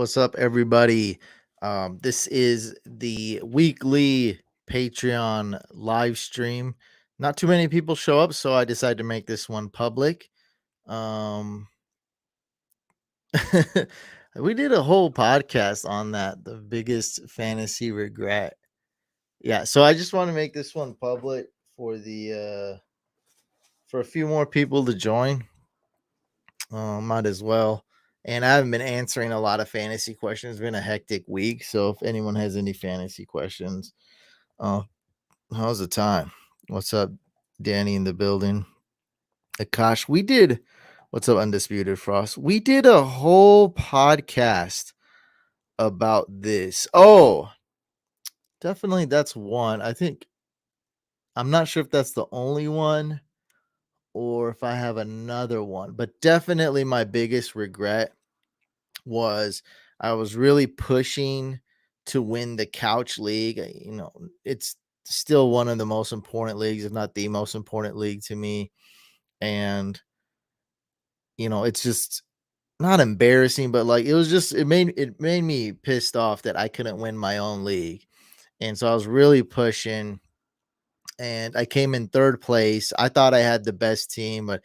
What's up, everybody? This is the weekly Patreon live stream. Not too many people show up, so I decided to make this one public. Um, we did a whole podcast on that, the biggest fantasy regret. Yeah, so I just want to make this one public for the for a few more people to join. Might as well. And I haven't been answering a lot of fantasy questions. It's been a hectic week. So if anyone has any fantasy questions, uh, how's the time? What's up, Danny in the building? Akash, we did. What's up, Undisputed Frost? We did a whole podcast about this. Oh, definitely that's one. I think I'm not sure if that's the only one or if I have another one, but definitely my biggest regret was I was really pushing to win the couch league. It's still one of the most important leagues, if not the most important league to me. And it's just not embarrassing, but like it made me pissed off that I couldn't win my own league. And so I was really pushing and I came in third place. I thought I had the best team, but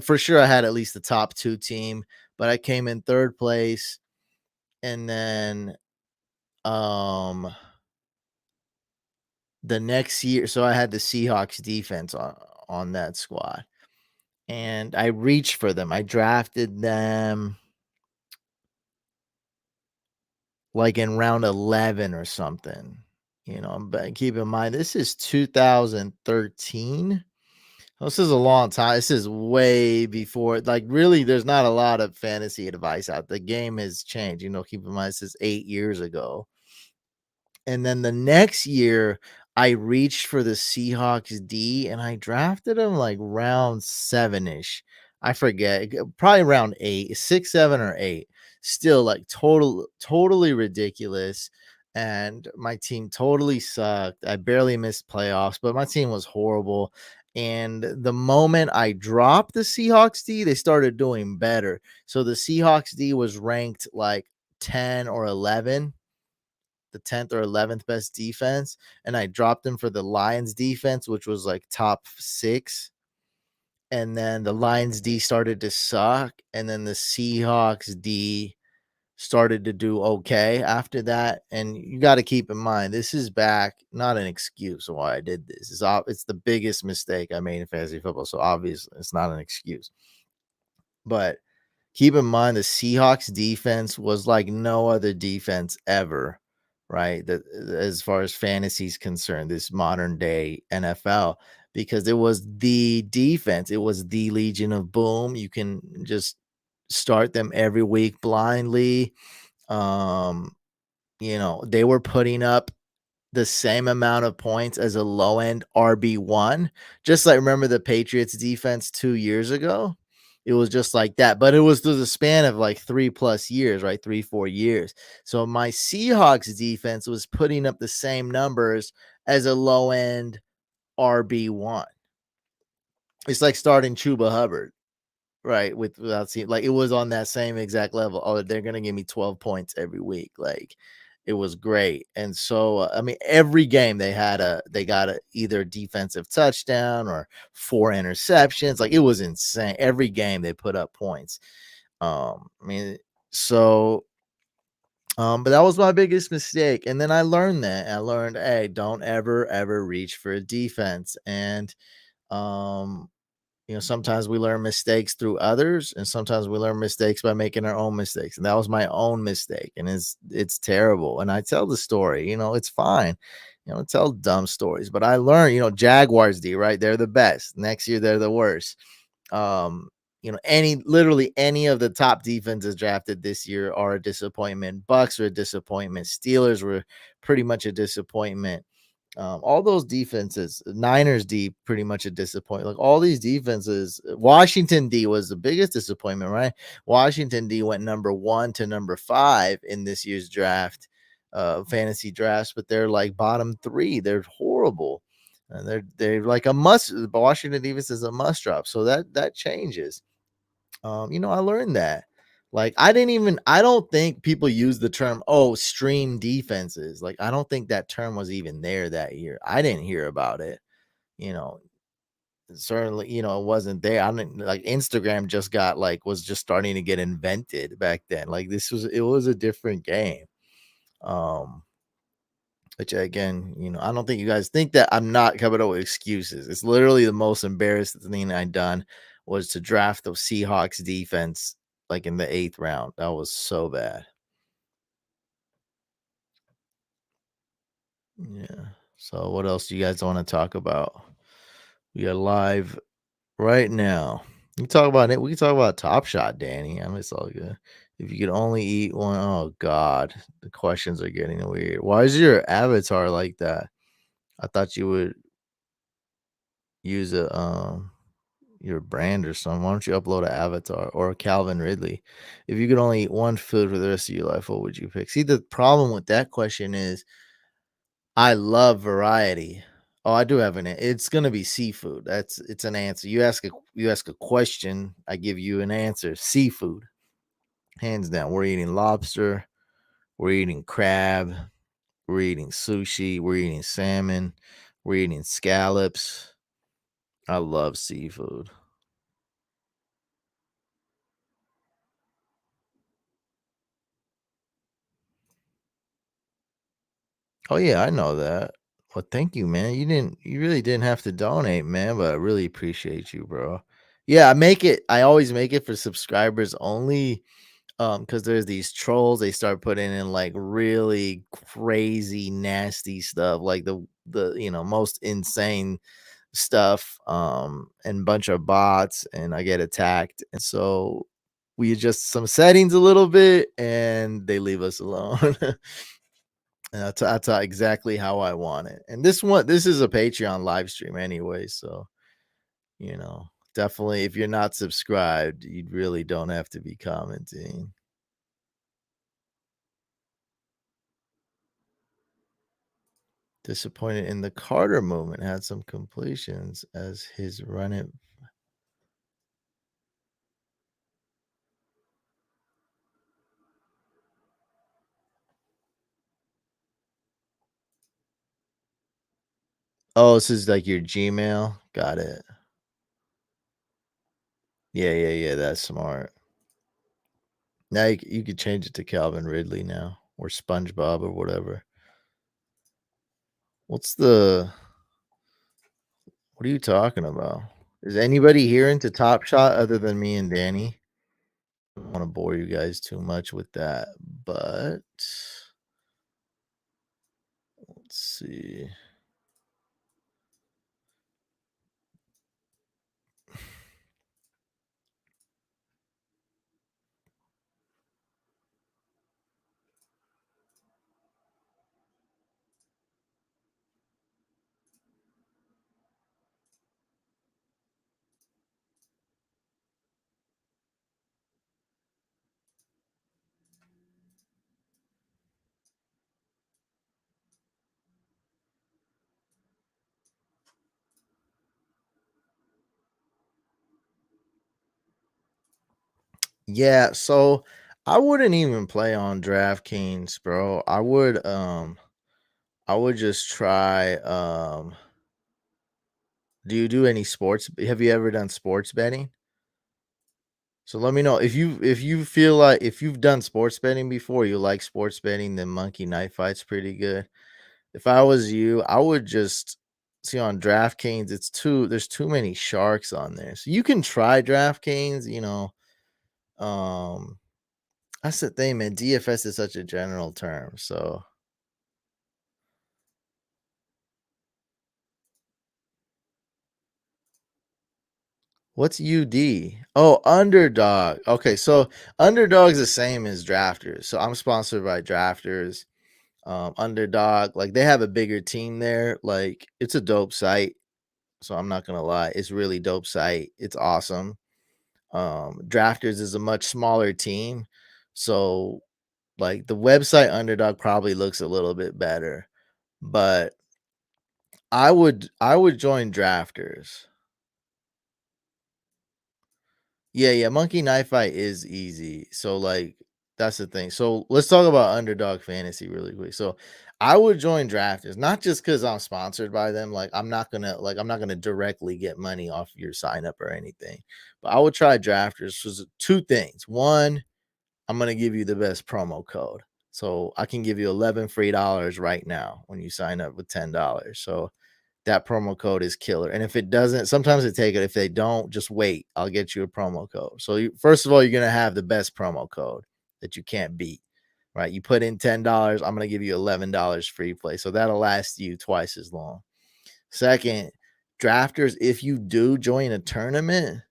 for sure I had at least the top two team, but I came in third place. And then um the next year, so I had the Seahawks defense on that squad, and I reached for them. I drafted them like in round 11 or something. But keep in mind this is 2013. This is a long time. This is way before, like, really, there's not a lot of fantasy advice out. The game has changed. Keep in mind this is 8 years ago. And then the next year, I reached for the Seahawks D and I drafted him like round 7-ish. I forget, probably round 8, 6, 7, or 8. Still like totally ridiculous. And my team totally sucked. I barely missed playoffs, but my team was horrible. And the moment I dropped the Seahawks D, they started doing better. So the Seahawks D was ranked like 10 or 11, the 10th or 11th best defense, and I dropped them for the Lions defense, which was like top 6. And then the Lions D started to suck, and then the Seahawks D started to do okay after that. And you got to keep in mind, this is back, not an excuse why I did this. It's the biggest mistake I made in fantasy football, so obviously it's not an excuse. But keep in mind the Seahawks defense was like no other defense ever, right? That as far as fantasy is concerned, this modern day NFL, because it was the defense, it was the Legion of Boom. You can just start them every week blindly. They were putting up the same amount of points as a low end RB1. Just like, remember the Patriots defense 2 years ago? It was just like that, but it was through the span of like 3+ years, right? 3-4 years. So my Seahawks defense was putting up the same numbers as a low end RB1. It's like starting Chuba Hubbard, right? Without seeing, like, it was on that same exact level. Oh, they're gonna give me 12 points every week. Like, it was great. And so I mean, every game they got a either defensive touchdown or 4 interceptions. Like, it was insane. Every game they put up points. I mean, so but that was my biggest mistake. And then I learned hey, don't ever reach for a defense. And um sometimes we learn mistakes through others, and sometimes we learn mistakes by making our own mistakes. And that was my own mistake, and it's terrible. And I tell the story, it's fine. Tell dumb stories, but I learned, Jaguars D, right? They're the best. Next year, they're the worst. Literally any of the top defenses drafted this year are a disappointment. Bucks are a disappointment. Steelers were pretty much a disappointment. All those defenses, Niners D, pretty much a disappointment. Like, all these defenses, Washington D was the biggest disappointment, right? Washington D went number 1 to number 5 in this year's draft, fantasy drafts, but they're like bottom 3. They're horrible. And they're like a must. Washington defense is a must drop, so that changes. I learned that. Like, I don't think people use the term, "Oh, stream defenses." Like, I don't think that term was even there that year. I didn't hear about it, you know, certainly, it wasn't there. I didn't like Instagram just got like was just starting to get invented back then. Like, it was a different game. Um, which again, I don't think you guys think that I'm not coming up with excuses. It's literally the most embarrassing thing I've done was to draft the Seahawks defense like in the 8th round. That was so bad. Yeah. So what else do you guys want to talk about? We are live right now. We can talk about it. We can talk about Top Shot, Danny. I mean, it's all good. If you could only eat one, oh God, the questions are getting weird. Why is your avatar like that? I thought you would use your brand or something. Why don't you upload an avatar or Calvin Ridley? If you could only eat one food for the rest of your life, what would you pick? See, the problem with that question is I love variety. Oh, I do have it's gonna be seafood. It's an answer. You ask a question, I give you an answer. Seafood. Hands down. We're eating lobster, we're eating crab, we're eating sushi, we're eating salmon, we're eating scallops. I love seafood. Oh yeah, I know that. Well, thank you, man. You really didn't have to donate, man, but I really appreciate you, bro. Yeah, I always make it for subscribers only. Because there's these trolls, they start putting in like really crazy, nasty stuff, like the most insane stuff, and bunch of bots, and I get attacked. And so we adjust some settings a little bit and they leave us alone. And that's exactly how I want it. And this is a Patreon live stream anyway, so definitely if you're not subscribed, you really don't have to be commenting. Disappointed in the Carter movement, had some completions as his run it. Oh, this is like your Gmail. Got it. Yeah, yeah, yeah. That's smart. Now you could change it to Calvin Ridley now or SpongeBob or whatever. What's the what are you talking about? Is anybody here into Top Shot other than me and Danny? I don't want to bore you guys too much with that, but let's see. Yeah, so I wouldn't even play on DraftKings, bro. I would just try do you do any sports? Have you ever done sports betting? So let me know if you feel like if you've done sports betting before, you like sports betting, then Monkey Knife Fight's pretty good. If I was you, I would just see on DraftKings, there's too many sharks on there. So you can try DraftKings. Um that's the thing, man. DFS is such a general term. So what's UD? Oh, Underdog. Okay, so Underdog's the same as Drafters. So I'm sponsored by Drafters. Underdog, like they have a bigger team there. Like it's a dope site. So I'm not gonna lie, it's really dope site. It's awesome. Drafters is a much smaller team. So like the website Underdog probably looks a little bit better. But I would join Drafters. Yeah, yeah, monkey knife fight is easy. So like that's the thing. So let's talk about underdog fantasy really quick. So I would join drafters, not just because I'm sponsored by them. I'm not gonna directly get money off your sign up or anything. But I would try drafters. So two things. One, I'm gonna give you the best promo code. So I can give you 11 free dollars right now when you sign up with $10. So that promo code is killer. And if it doesn't, sometimes they take it. If they don't, just wait. I'll get you a promo code. So first of all, you're gonna have the best promo code that you can't beat. Right. You put in $10, I'm gonna give you $11 free play. So that'll last you twice as long. Second, drafters, if you do join a tournament,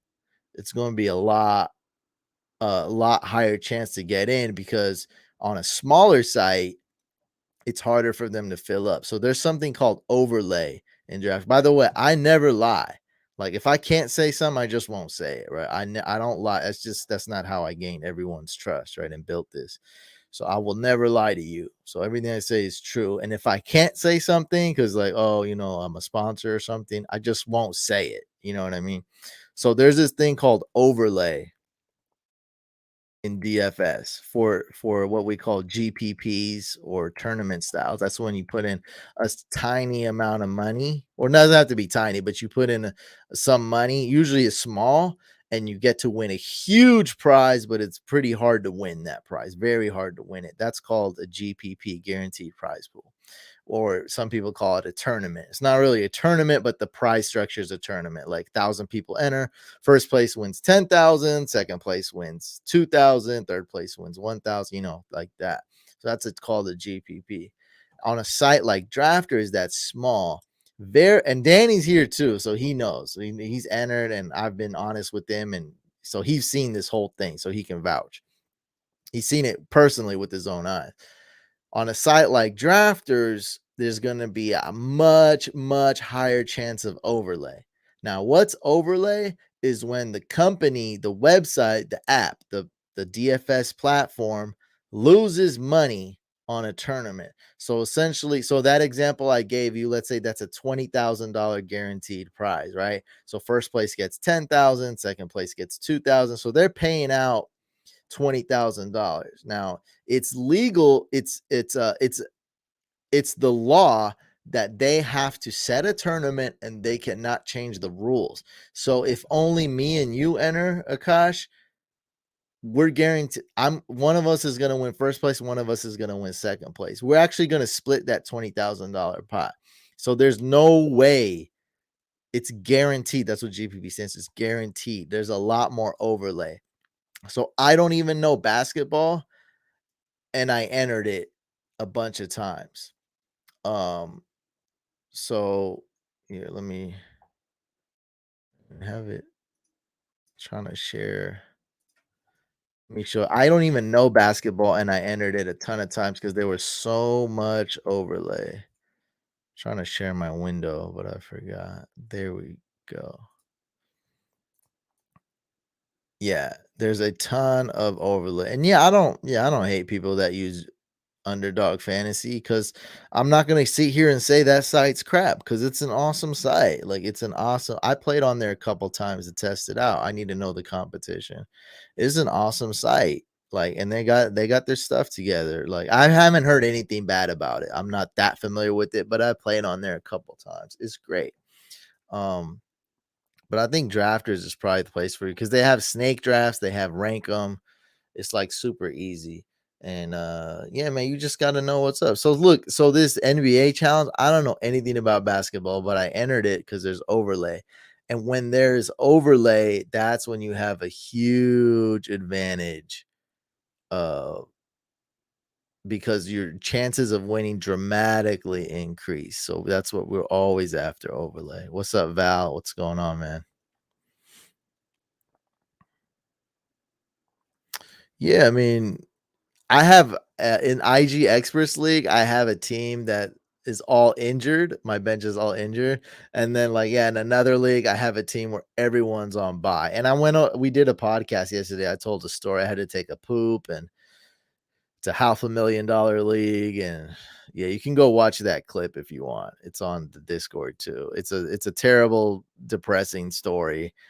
it's gonna be a lot higher chance to get in because on a smaller site, it's harder for them to fill up. So there's something called overlay in draft. By the way, I never lie. Like if I can't say something, I just won't say it, right? I don't lie. That's not how I gained everyone's trust, right? And built this. So I will never lie to you. So everything I say is true. And if I can't say something because like, oh, I'm a sponsor or something, I just won't say it. You know what I mean? So there's this thing called overlay in DFS for what we call GPPs or tournament styles. That's when you put in tiny amount of money, or it doesn't have to be tiny, but you put in some money. Usually it's small, and you get to win a huge prize, but it's pretty hard to win that prize. Very hard to win it. That's called a GPP, guaranteed prize pool, or some people call it a tournament. It's not really a tournament, but the prize structure is a tournament. Like 1,000 people enter. First place wins 10,000. Second place wins 2,000. Third place wins 1,000. Like that. So that's it's called a GPP. On a site like Drafters, that's small. There and Danny's here too, so he knows. He's entered, and I've been honest with him, and so he's seen this whole thing, so he can vouch. He's seen it personally with his own eyes. On a site like Drafters, there's going to be a much, much higher chance of overlay. Now, what's overlay is when the company, the website, the app, the DFS platform loses money on a tournament. So essentially, so that example I gave you, let's say that's a $20,000 guaranteed prize, right? So first place gets 10,000, second place gets 2,000. So they're paying out $20,000. Now, it's legal, it's the law that they have to set a tournament and they cannot change the rules. So if only me and you enter, Akash, we're guaranteed I'm one of us is going to win first place, one of us is going to win second place. We're actually going to split that $20,000 pot. So there's no way, it's guaranteed. That's what GPP stands. It's guaranteed. There's a lot more overlay. So I don't even know basketball, and I entered it a bunch of times. Um, so here, let me have it. Trying to share. Let me show. I don't even know basketball, and I entered it a ton of times because there was so much overlay. Trying to share my window, but I forgot. There we go. Yeah, there's a ton of overlay, and I don't hate people that use underdog fantasy because I'm not going to sit here and say that site's crap because it's an awesome site. Like it's an awesome, I played on there a couple times to test it out. I need to know the competition. It's an awesome site. Like, and they got their stuff together. Like I haven't heard anything bad about it. I'm not that familiar with it, but I played on there a couple times. It's great. Um, but I think drafters is probably the place for you because they have snake drafts, they have rank them. It's like super easy. And yeah, man, you just got to know what's up. So look, so this NBA challenge, I don't know anything about basketball, but I entered it because there's overlay. And when there's overlay, that's when you have a huge advantage uh because your chances of winning dramatically increase. So that's what we're always after, overlay. What's up, Val? What's going on, man? Yeah, I mean, I have in IG Experts League, I have a team that is all injured. My bench is all injured. And then like yeah, in another league, I have a team where everyone's on bye. And we did a podcast yesterday. I told a story. I had to take a poop, and it's a $500,000 league, and yeah, you can go watch that clip if you want. It's on the Discord too. It's a terrible, depressing story.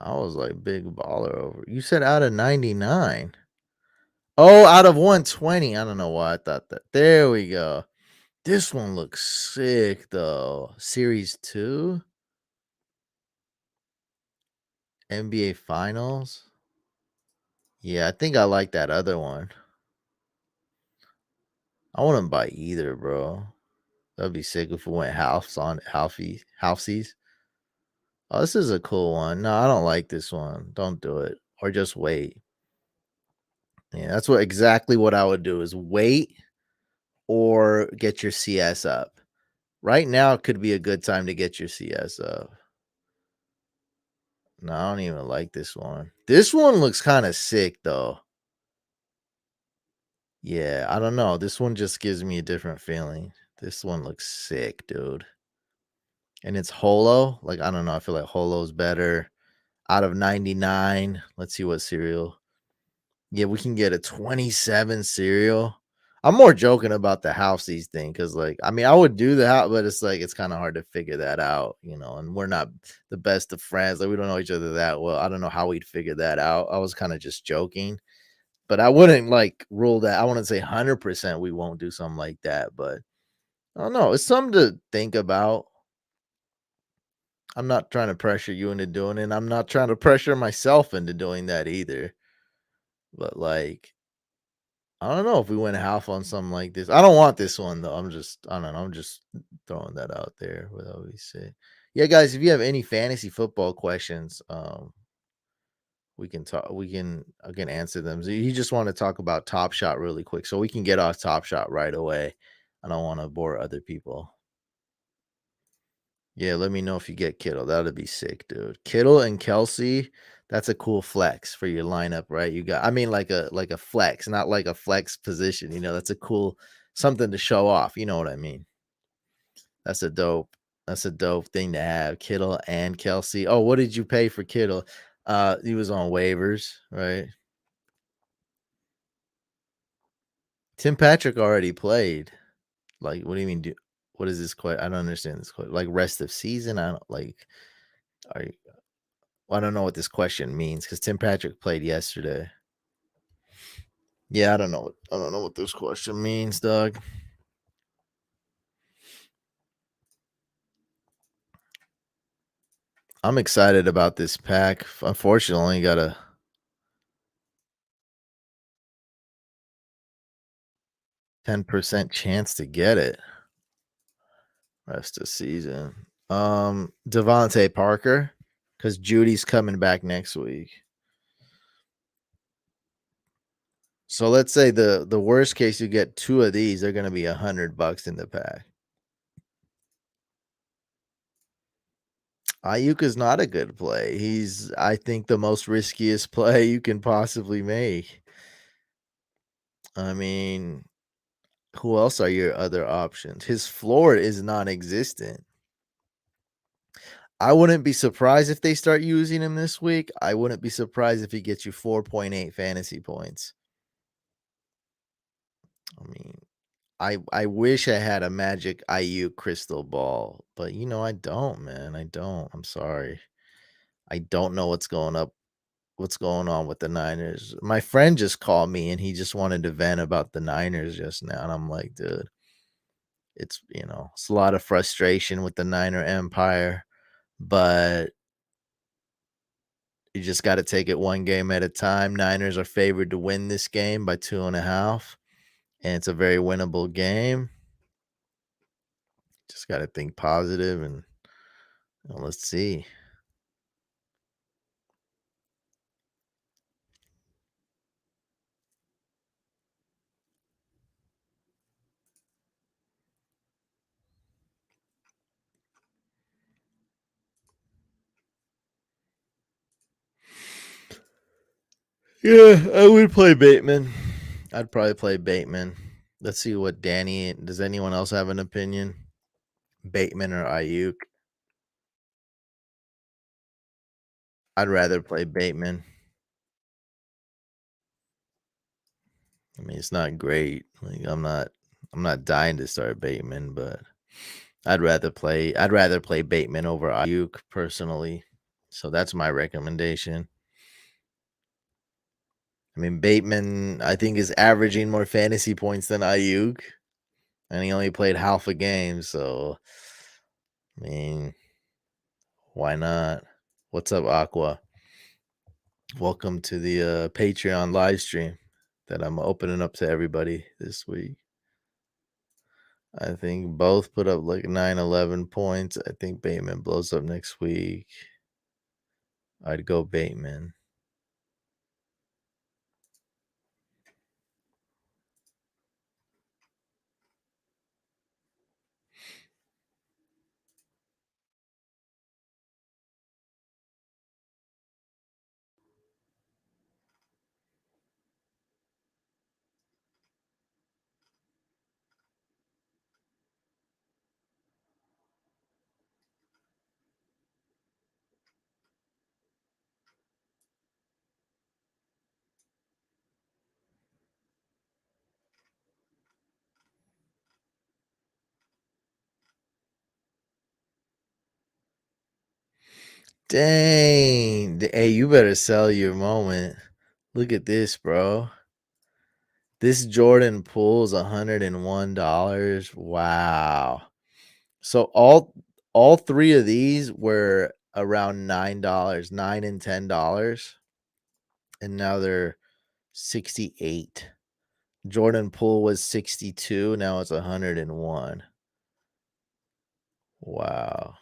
I was like big baller over. You said out of 99. Oh, out of 120. I don't know why I thought that. There we go. This one looks sick though. Series 2, NBA Finals. Yeah, I think I like that other one. I wouldn't buy either, bro. That'd be sick if we went halfsies. Oh, this is a cool one. No, I don't like this one. Don't do it. Or just wait. Yeah, that's what exactly what I would do is wait or get your CS up. Right now could be a good time to get your CS up. No, I don't even like this one. This one looks kind of sick though. Yeah, I don't know. This one just gives me a different feeling. This one looks sick, dude. And it's holo. Like, I don't know. I feel like holo's better. Out of 99. Let's see what cereal. Yeah, we can get a 27 cereal. I'm more joking about the houseies thing because, like, I mean, I would do the house, but it's like it's kind of hard to figure that out, and we're not the best of friends. Like, we don't know each other that well. I don't know how we'd figure that out. I was kind of just joking, but I wouldn't like rule that. I wouldn't say 100% we won't do something like that, but I don't know. It's something to think about. I'm not trying to pressure you into doing it. I'm not trying to pressure myself into doing that either. But like, I don't know if we went half on something like this. I don't want this one though. I don't know. I'm just throwing that out there. What I always say. Yeah, guys, if you have any fantasy football questions, we can talk. I can answer them. So you just want to talk about Top Shot really quick, so we can get off Top Shot right away. I don't want to bore other people. Yeah, let me know if you get Kittle. That'd be sick, dude. Kittle and Kelsey, that's a cool flex for your lineup, right? I mean, like a flex, not like a flex position. That's a cool something to show off. You know what I mean? That's a dope. That's a dope thing to have. Kittle and Kelsey. Oh, what did you pay for Kittle? He was on waivers, right? Tim Patrick already played. Like, what do you mean? What is this? I don't understand this. Like rest of season? I don't like. Are you, I don't know what this question means because Tim Patrick played yesterday. Yeah, I don't know. I don't know what this question means, Doug. I'm excited about this pack. Unfortunately, only got a 10% chance to get it. Rest of season. Devontae Parker, because Judy's coming back next week. So let's say the worst case you get two of these, they're gonna be $100 in the pack. Ayuk is not a good play. He's, I think, the most riskiest play you can possibly make. I mean, who else are your other options? His floor is non-existent. I wouldn't be surprised if they start using him this week. I wouldn't be surprised if he gets you 4.8 fantasy points. I mean, I wish I had a magic IU crystal ball, but I don't, man. I don't. I'm sorry. I don't know what's going on with the Niners. My friend just called me and he just wanted to vent about the Niners just now. And I'm like, dude, it's a lot of frustration with the Niner Empire, but you just got to take it one game at a time. Niners are favored to win this game by 2.5, and it's a very winnable game. Just got to think positive and let's see. Yeah, I would play Bateman. I'd probably play Bateman. Let's see what does anyone else have an opinion? Bateman or Ayuk? I'd rather play Bateman. I mean, it's not great. Like, I'm not dying to start Bateman, but I'd rather play Bateman over Ayuk personally. So that's my recommendation. I mean, Bateman, I think, is averaging more fantasy points than Ayuk, and he only played half a game. So, I mean, why not? What's up, Aqua? Welcome to the Patreon live stream that I'm opening up to everybody this week. I think both put up like 9-11 points. I think Bateman blows up next week. I'd go Bateman. Dang. Hey, you better sell your moment. Look at this, bro. This Jordan Pool's $101. Wow. So all three of these were around $9, $9 and $10, and now they're 68. Jordan Poole was 62, now it's 101. Wow.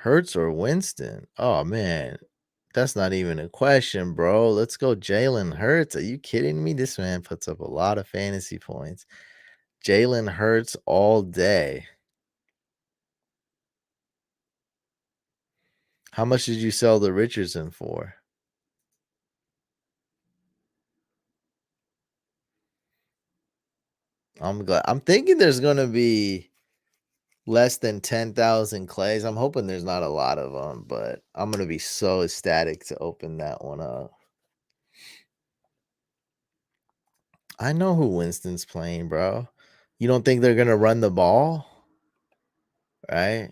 Hurts or Winston? Oh man, that's not even a question, bro. Let's go Jalen Hurts. Are you kidding me? This man puts up a lot of fantasy points. Jalen Hurts all day. How much did you sell the Richardson for? I'm glad. I'm thinking there's gonna be less than 10,000 clays. I'm hoping there's not a lot of them, but I'm gonna be so ecstatic to open that one up. I know who Winston's playing, bro. You don't think they're gonna run the ball, right?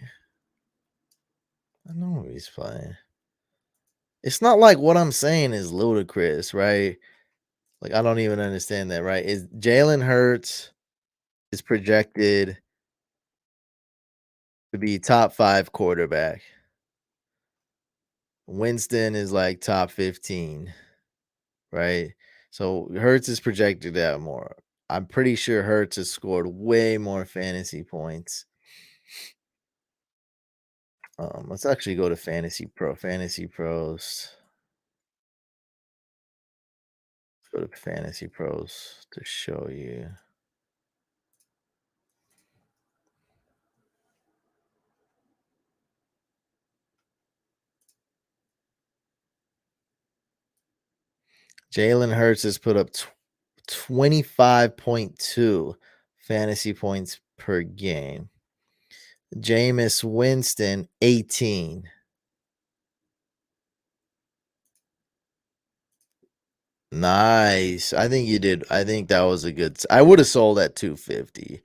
I know who he's playing. It's not like what I'm saying is ludicrous, right? Like I don't even understand that, right? Is Jalen Hurts is projected to be top 5 quarterback. Winston is like top 15, right? So Hurts is projected to have more. I'm pretty sure Hurts has scored way more fantasy points. Let's actually go to Fantasy Pros. Let's go to Fantasy Pros to show you. Jalen Hurts has put up 25.2 fantasy points per game. Jameis Winston, 18. Nice. I think you did. I think that was a good. I would have sold at 250.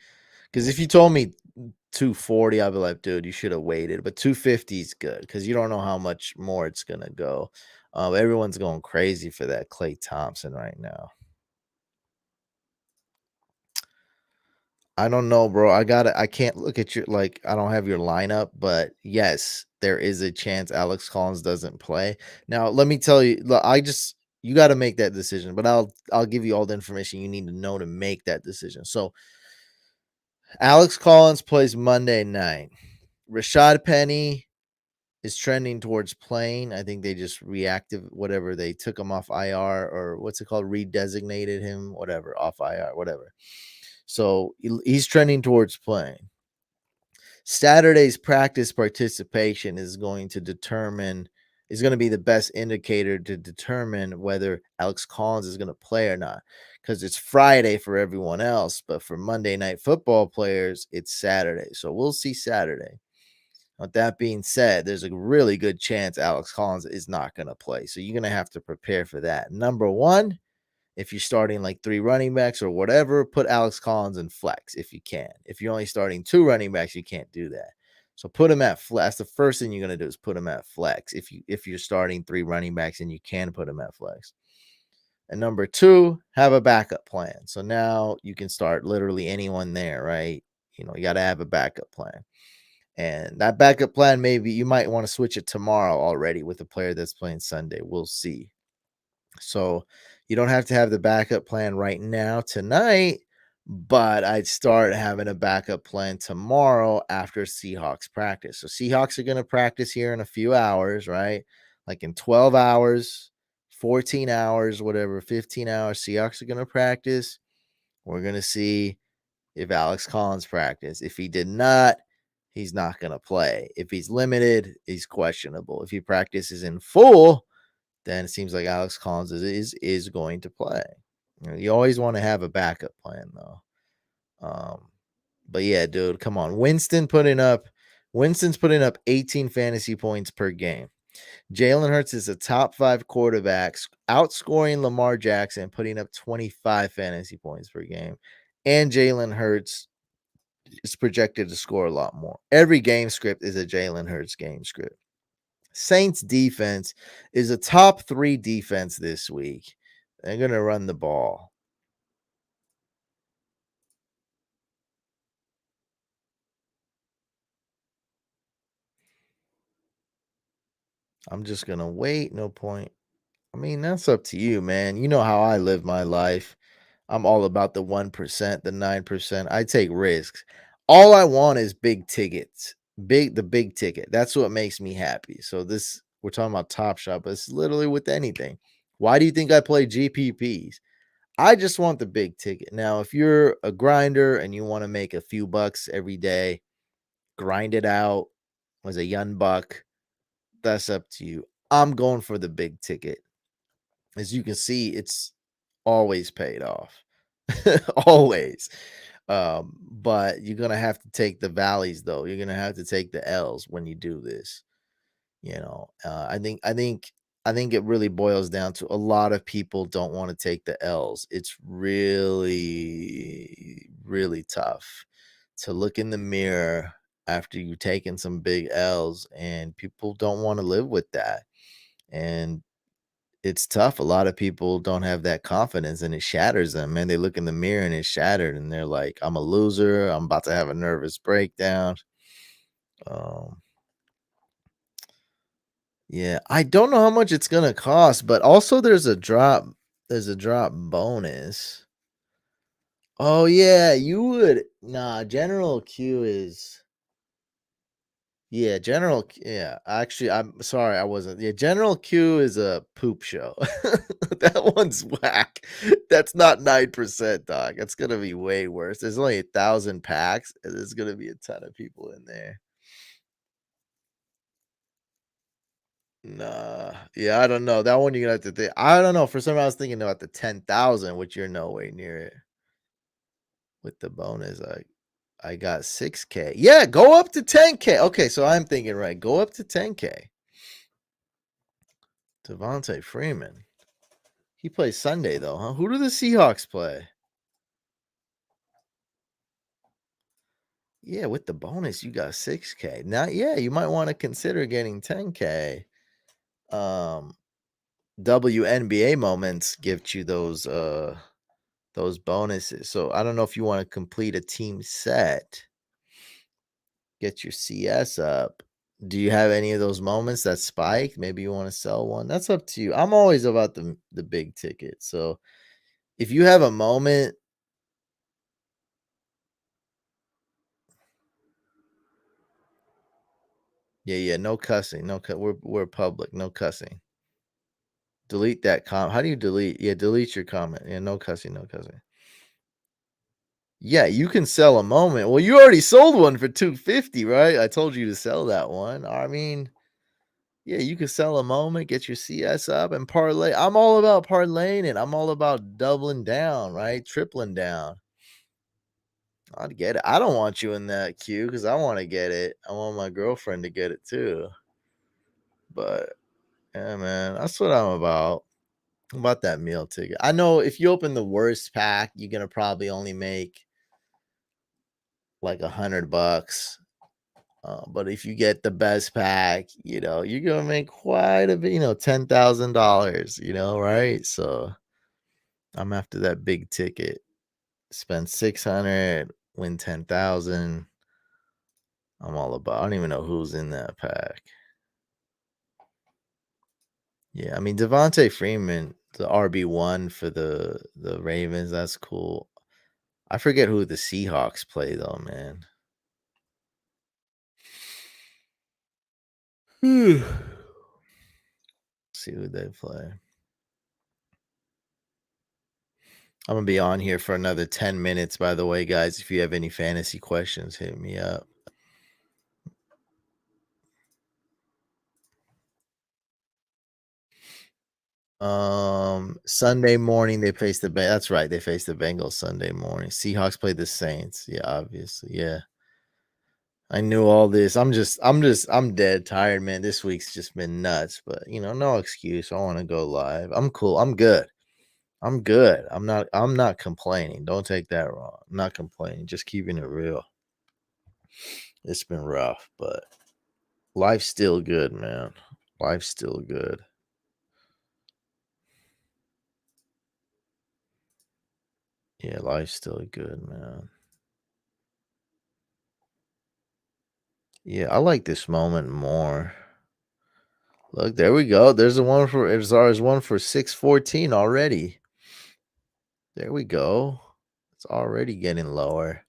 Because if you told me 240, I'd be like, dude, you should have waited. But 250 is good because you don't know how much more it's going to go. Everyone's going crazy for that Clay Thompson right now. I don't know, bro. I can't look at your like I don't have your lineup, but yes, there is a chance Alex Collins doesn't play. Now, let me tell you, look, you got to make that decision, but I'll give you all the information you need to know to make that decision. So, Alex Collins plays Monday night. Rashad Penny is trending towards playing. I think they just reactive whatever they took him off IR or what's it called, redesignated him, whatever, off IR, whatever. So he's trending towards playing. Saturday's practice participation is going to be the best indicator to determine whether Alex Collins is going to play or not. Because it's Friday for everyone else, but for Monday Night Football players, it's Saturday. So we'll see Saturday. With that being said, there's a really good chance Alex Collins is not going to play. So you're going to have to prepare for that. Number one, if you're starting like 3 running backs or whatever, put Alex Collins in flex if you can. If you're only starting 2 running backs, you can't do that. So put him at flex. That's the first thing you're gonna do is put him at flex if you're starting 3 running backs and you can put him at flex. And number 2, have a backup plan. So now you can start literally anyone there, right? You got to have a backup plan. And that backup plan, maybe you might want to switch it tomorrow already with a player that's playing Sunday. We'll see. So you don't have to have the backup plan right now tonight, but I'd start having a backup plan tomorrow after Seahawks practice. So Seahawks are going to practice here in a few hours, right? Like in 12 hours, 14 hours, whatever, 15 hours, Seahawks are going to practice. We're going to see if Alex Collins practiced. If he did not, he's not going to play. If he's limited, he's questionable. If he practices in full, then it seems like Alex Collins is going to play. You always want to have a backup plan though. But yeah, dude, come on. Winston's putting up 18 fantasy points per game. Jalen Hurts is a top 5 quarterback, outscoring Lamar Jackson, putting up 25 fantasy points per game. And Jalen Hurts is projected to score a lot more. Every game script is a Jalen Hurts game script. Saints defense is a top 3 defense this week. They're going to run the ball. I'm just going to wait. No point. I mean, that's up to you, man. You know how I live my life. I'm all about the 1%, the 9%. I take risks. All I want is big tickets. The big ticket. That's what makes me happy. So we're talking about Top Shot, but it's literally with anything. Why do you think I play GPPs? I just want the big ticket. Now, if you're a grinder and you want to make a few bucks every day, grind it out as a young buck. That's up to you. I'm going for the big ticket. As you can see, it's always paid off. Always. But you're gonna have to take the valleys though. You're gonna have to take the L's when you do this. I think it really boils down to a lot of people don't want to take the L's. It's really, really tough to look in the mirror after you've taken some big L's, and people don't want to live with that. And it's tough. A lot of people don't have that confidence and it shatters them, man. They look in the mirror and it's shattered and they're like, I'm a loser. I'm about to have a nervous breakdown. Um, yeah, I don't know how much it's gonna cost, but also there's a drop bonus. Oh yeah, you would General Q is yeah, actually, I'm sorry, I wasn't. Yeah, General Q is a poop show. That one's whack. That's not 9%, dog. That's gonna be way worse. There's only 1,000 packs, and there's gonna be a ton of people in there. Nah. Yeah, I don't know. That one you're gonna have to think. I don't know. For some reason, I was thinking about the 10,000, which you're no way near it. With the bonus, I got 6K. Yeah, go up to 10K. Okay, so I'm thinking right. Go up to 10K. Devontae Freeman. He plays Sunday though, huh? Who do the Seahawks play? Yeah, with the bonus, you got 6K. Now, yeah, you might want to consider getting 10K. WNBA moments gives you those bonuses. So I don't know if you want to complete a team set, get your CS up. Do you have any of those moments that spike? Maybe you want to sell one. That's up to you. I'm always about the big ticket. So if you have a moment, yeah, no cussing, we're public, no cussing. Delete that comment. How do you delete? Yeah, delete your comment. Yeah, no cussing, no cussing. Yeah, you can sell a moment. Well, you already sold one for 250, right? I told you to sell that one. I mean, yeah, you can sell a moment, get your CS up, and parlay. I'm all about parlaying it. I'm all about doubling down, right? Tripling down. I'd get it. I don't want you in that queue because I want to get it. I want my girlfriend to get it too. But yeah, man, that's what I'm about. I'm about that meal ticket. I know if you open the worst pack, you're gonna probably only make like $100. But if you get the best pack, you're gonna make quite a bit, $10,000, right? So I'm after that big ticket. Spend 600, win 10,000. I'm all about. I don't even know who's in that pack. Yeah, I mean Devontae Freeman, the RB1 for the Ravens. That's cool. I forget who the Seahawks play though, man. See who they play. I'm gonna be on here for another 10 minutes, by the way, guys. If you have any fantasy questions, hit me up. Sunday morning they face the that's right, they face the Bengals Sunday morning. Seahawks play the Saints. Yeah, obviously. Yeah. I knew all this. I'm dead tired, man. This week's just been nuts, but no excuse. I want to go live. I'm cool. I'm good. I'm good. I'm not complaining. Don't take that wrong. I'm not complaining. Just keeping it real. It's been rough, but life's still good, man. Life's still good. Yeah, life's still good, man. Yeah, I like this moment more. Look, there we go. There's one for 614 already. There we go. It's already getting lower.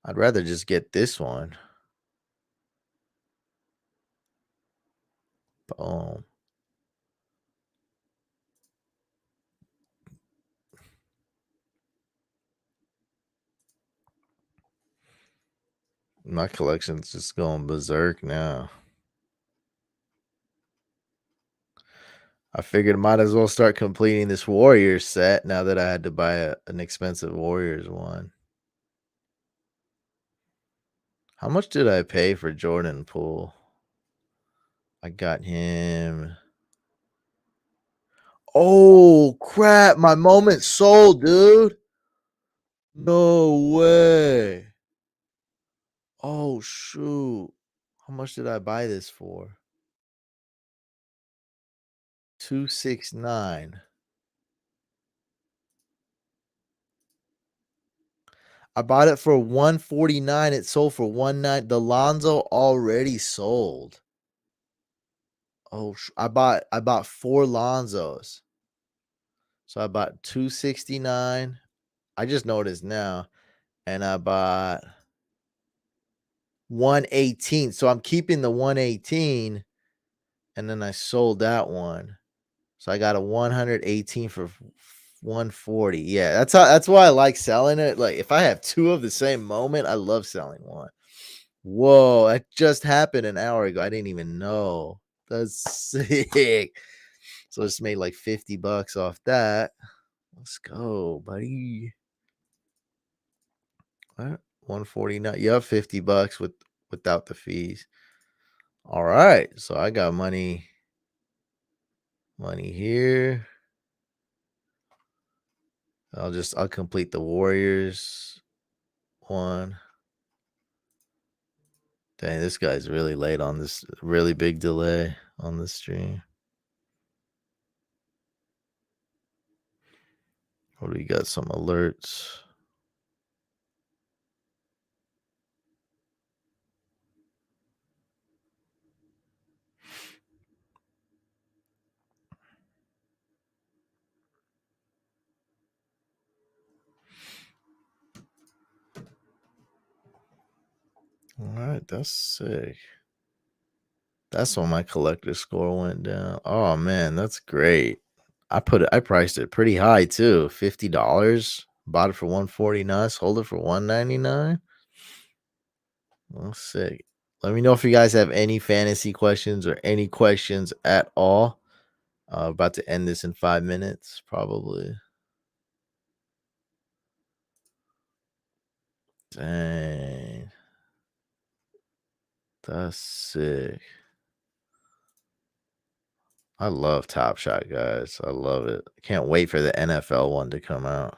I'd rather just get this one. Boom. My collection's just going berserk now. I figured might as well start completing this Warriors set now that I had to buy an expensive Warriors one. How much did I pay for Jordan Poole? I got him. Oh crap! My moment sold, dude. No way. Oh shoot! How much did I buy this for? 269. I bought it for 149. It sold for 19. The Lonzo already sold. Oh, I bought four Lonzos. So I bought 269. I just noticed now, and I bought 118. So I'm keeping the 118, and then I sold that one. So I got a 118 for 140. Yeah, that's why I like selling it. Like if I have two of the same moment, I love selling one. Whoa, that just happened an hour ago. I didn't even know. That's sick. So I just made like $50 off that. Let's go, buddy. What? 149. You have $50 without the fees. All right. So I got money here. I'll complete the Warriors one. Dang, this guy's really late on this really big delay on the stream. What do we got? Some alerts. All right, that's sick. That's when my collector score went down. Oh man, that's great. I priced it pretty high too. $50. Bought it for 149, sold it for 199. Well, sick. Let me know if you guys have any fantasy questions or any questions at all. About to end this in 5 minutes, probably. Dang. That's sick. I love Top Shot, guys. I love it. Can't wait for the NFL one to come out.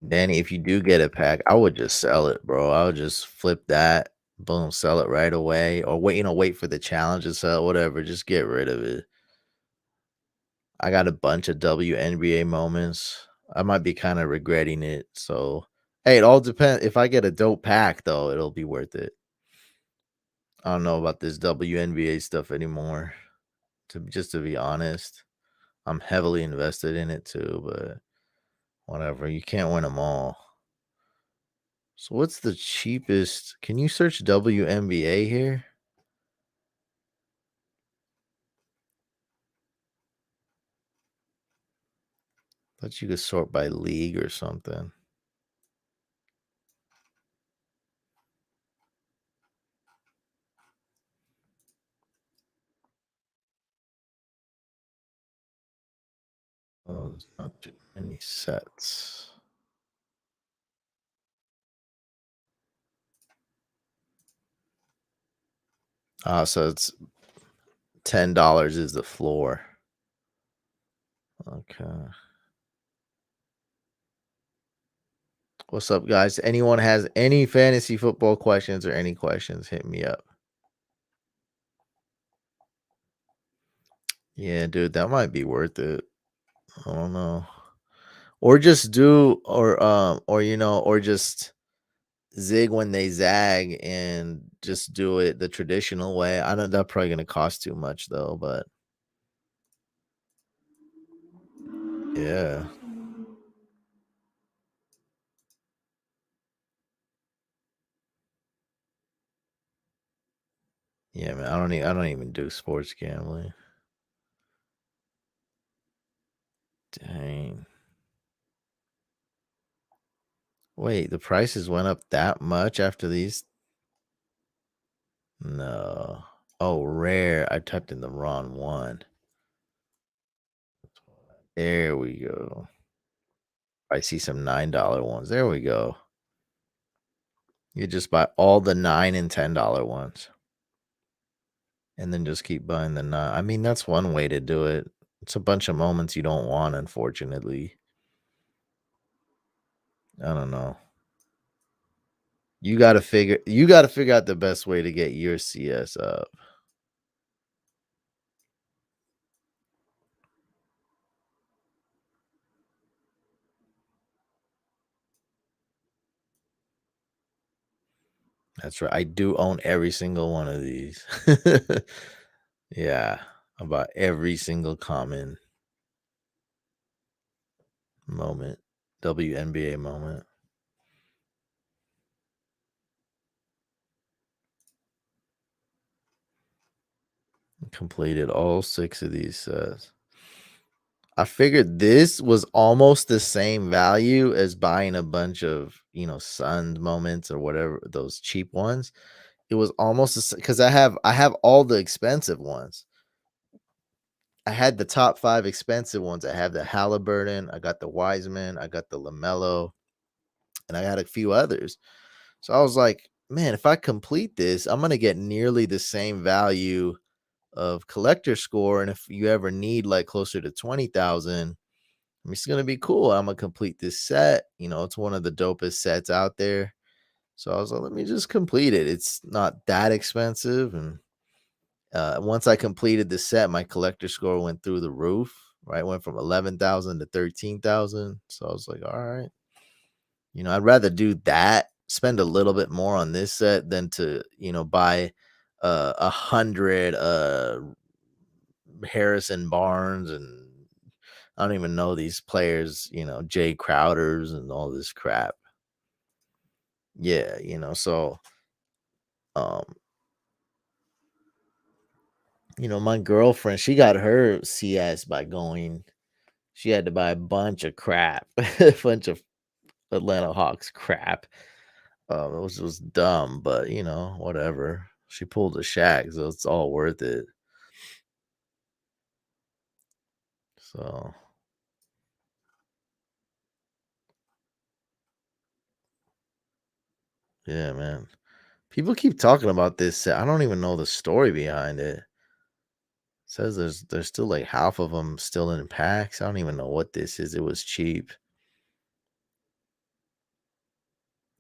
Danny, if you do get a pack, I would just sell it, bro. I would just flip that, boom, sell it right away, or wait, wait for the challenge to sell, whatever. Just get rid of it. I got a bunch of WNBA moments. I might be kind of regretting it. So, hey, it all depends. If I get a dope pack, though, it'll be worth it. I don't know about this WNBA stuff anymore. To be honest, I'm heavily invested in it too, but whatever. You can't win them all. So what's the cheapest? Can you search WNBA here? Thought you could sort by league or something. Oh, there's not too many sets. So it's $10 is the floor. Okay. What's up, guys? Anyone has any fantasy football questions or any questions, hit me up. Yeah, dude, that might be worth it. I don't know. Or just do or or just zig when they zag and just do it the traditional way. I know that's probably gonna cost too much though, but yeah. Yeah, man. I don't even do sports gambling. Dang. Wait, the prices went up that much after these? No. Oh, rare. I typed in the wrong one. There we go. I see some $9 ones. There we go. You just buy all the $9 and $10 ones. And then just keep buying the nine. I mean, that's one way to do it. It's a bunch of moments you don't want, unfortunately. I don't know. You gotta figure out the best way to get your CS up. That's right. I do own every single one of these. Yeah. About every single common moment. WNBA moment. Completed all 6 of these sets. I figured this was almost the same value as buying a bunch of, Suns moments or whatever, those cheap ones. It was almost because I have all the expensive ones. I had the top 5 expensive ones. I have the Halliburton, I got the Wiseman, I got the LaMelo, and I had a few others. So I was like, man, if I complete this, I'm gonna get nearly the same value of collector score. And if you ever need like closer to 20,000, it's gonna be cool. I'm gonna complete this set. It's one of the dopest sets out there. So I was like, let me just complete it. It's not that expensive. And once I completed the set, my collector score went through the roof. Right, went from 11,000 to 13,000. So I was like, all right, I'd rather do that, spend a little bit more on this set than to buy 100 Harrison Barnes and I don't even know these players, Jay Crowders and all this crap. Yeah, so um, my girlfriend, she got her CS by going, she had to buy a bunch of crap, a bunch of Atlanta Hawks crap. It was dumb, but whatever. She pulled a Shaq, so it's all worth it. So yeah, man. People keep talking about this set. I don't even know the story behind it. Says there's still like half of them still in packs. I don't even know what this is. It was cheap.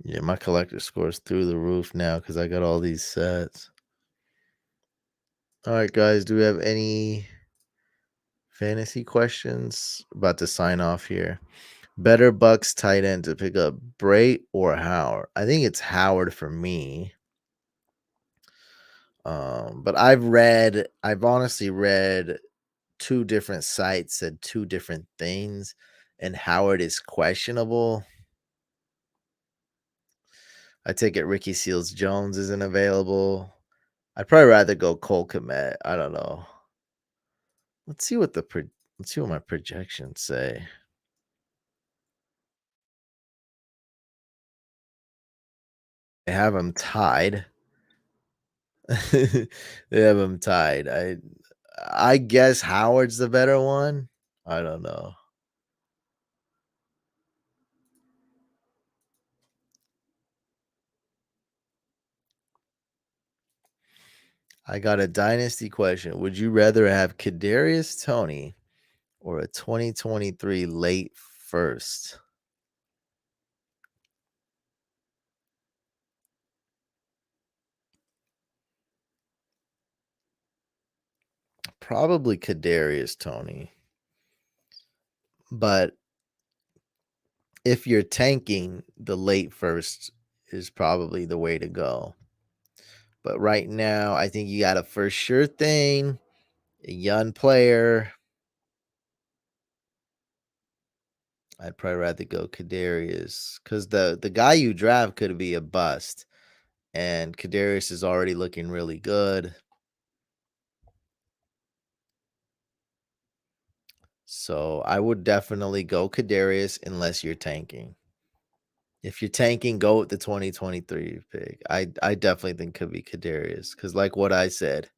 Yeah, my collector score's through the roof now because I got all these sets. All right, guys, do we have any fantasy questions? About to sign off here. Better Bucks tight end to pick up, Bray or Howard? I think it's Howard for me. But I've honestly read two different sites said two different things, and Howard is questionable. I take it Ricky Seals Jones isn't available. I'd probably rather go Cole Kmet. I don't know. Let's see what let's see what my projections say. They have them tied. They have them tied. I guess Howard's the better one. I don't know. I got a dynasty question. Would you rather have Kadarius Toney or a 2023 late first? Probably Kadarius Toney. But if you're tanking, the late first is probably the way to go. But right now, I think you got a for sure thing, a young player. I'd probably rather go Kadarius because the guy you draft could be a bust, and Kadarius is already looking really good. So I would definitely go Kadarius unless you're tanking. If you're tanking, go with the 2023 pick. I definitely think could be Kadarius because, like what I said,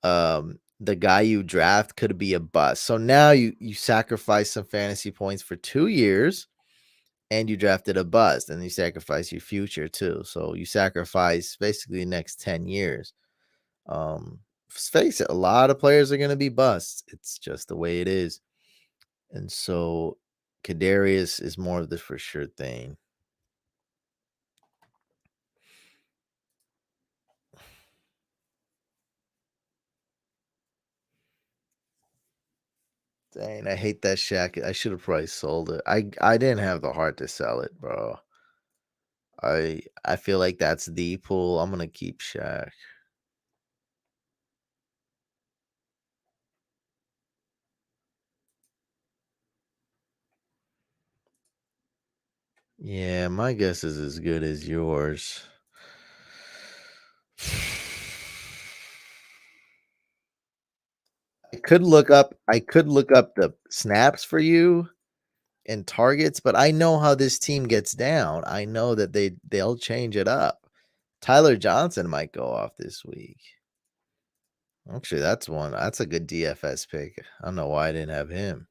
the guy you draft could be a bust. So now you sacrifice some fantasy points for 2 years, and you drafted a bust, and you sacrifice your future too. So you sacrifice basically the next 10 years. Let's face it, a lot of players are going to be busts. It's just the way it is. And so Kadarius is more of the for sure thing. Dang, I hate that Shaq. I should have probably sold it. I didn't have the heart to sell it, bro. I feel like that's the pool. I'm gonna keep Shaq. Yeah, my guess is as good as yours. I could look up the snaps for you and targets, but I know how this team gets down. I know that they'll change it up. Tyler Johnson might go off this week. Actually, that's one. That's a good DFS pick. I don't know why I didn't have him.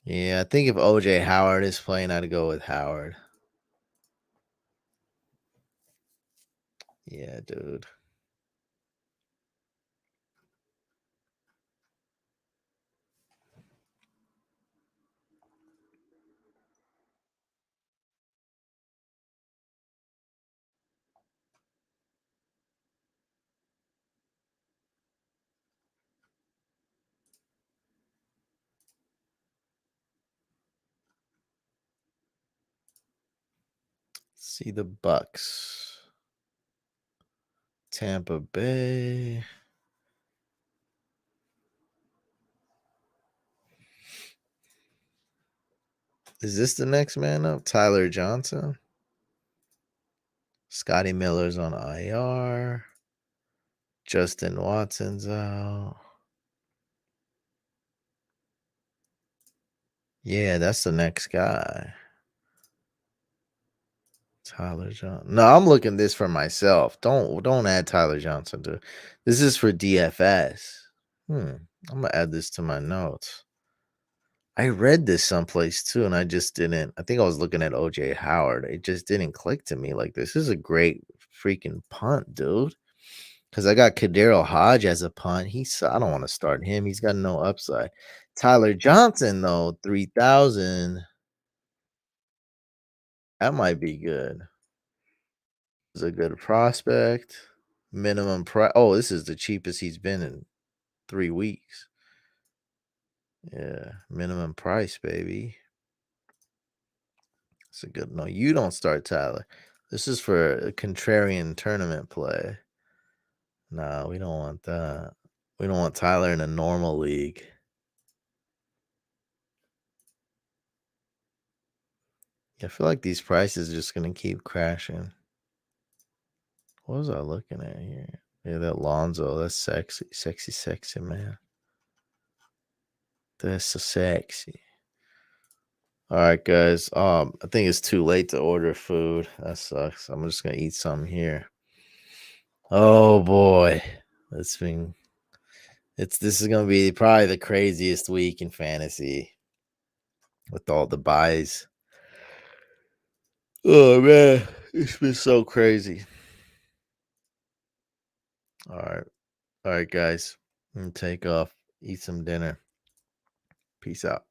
Yeah, I think if OJ Howard is playing, I'd go with Howard. Yeah, dude. See the Bucks. Tampa Bay. Is this the next man up? Tyler Johnson. Scotty Miller's on IR. Justin Watson's out. Yeah, that's the next guy. Tyler Johnson. No, I'm looking this for myself. Don't add Tyler Johnson to. This is for DFS. I'm gonna add this to my notes. I read this someplace too, and I just didn't. I think I was looking at OJ Howard. It just didn't click to me. Like this is a great freaking punt, dude. Because I got Kadero Hodge as a punt. I don't want to start him. He's got no upside. Tyler Johnson, though, 3,000. That might be good. Is a good prospect. Minimum price. Oh, this is the cheapest he's been in 3 weeks. Yeah, minimum price, baby. It's a good. No, you don't start Tyler. This is for a contrarian tournament play. No, we don't want that. We don't want Tyler in a normal league. Yeah, I feel like these prices are just gonna keep crashing. What was I looking at here? Yeah, that Lonzo. That's sexy, sexy, sexy, man. That's so sexy. All right, guys. I think it's too late to order food. That sucks. I'm just gonna eat some here. Oh boy, this is gonna be probably the craziest week in fantasy with all the buys. Oh man, it's been so crazy. All right, guys. I'm gonna take off, eat some dinner. Peace out.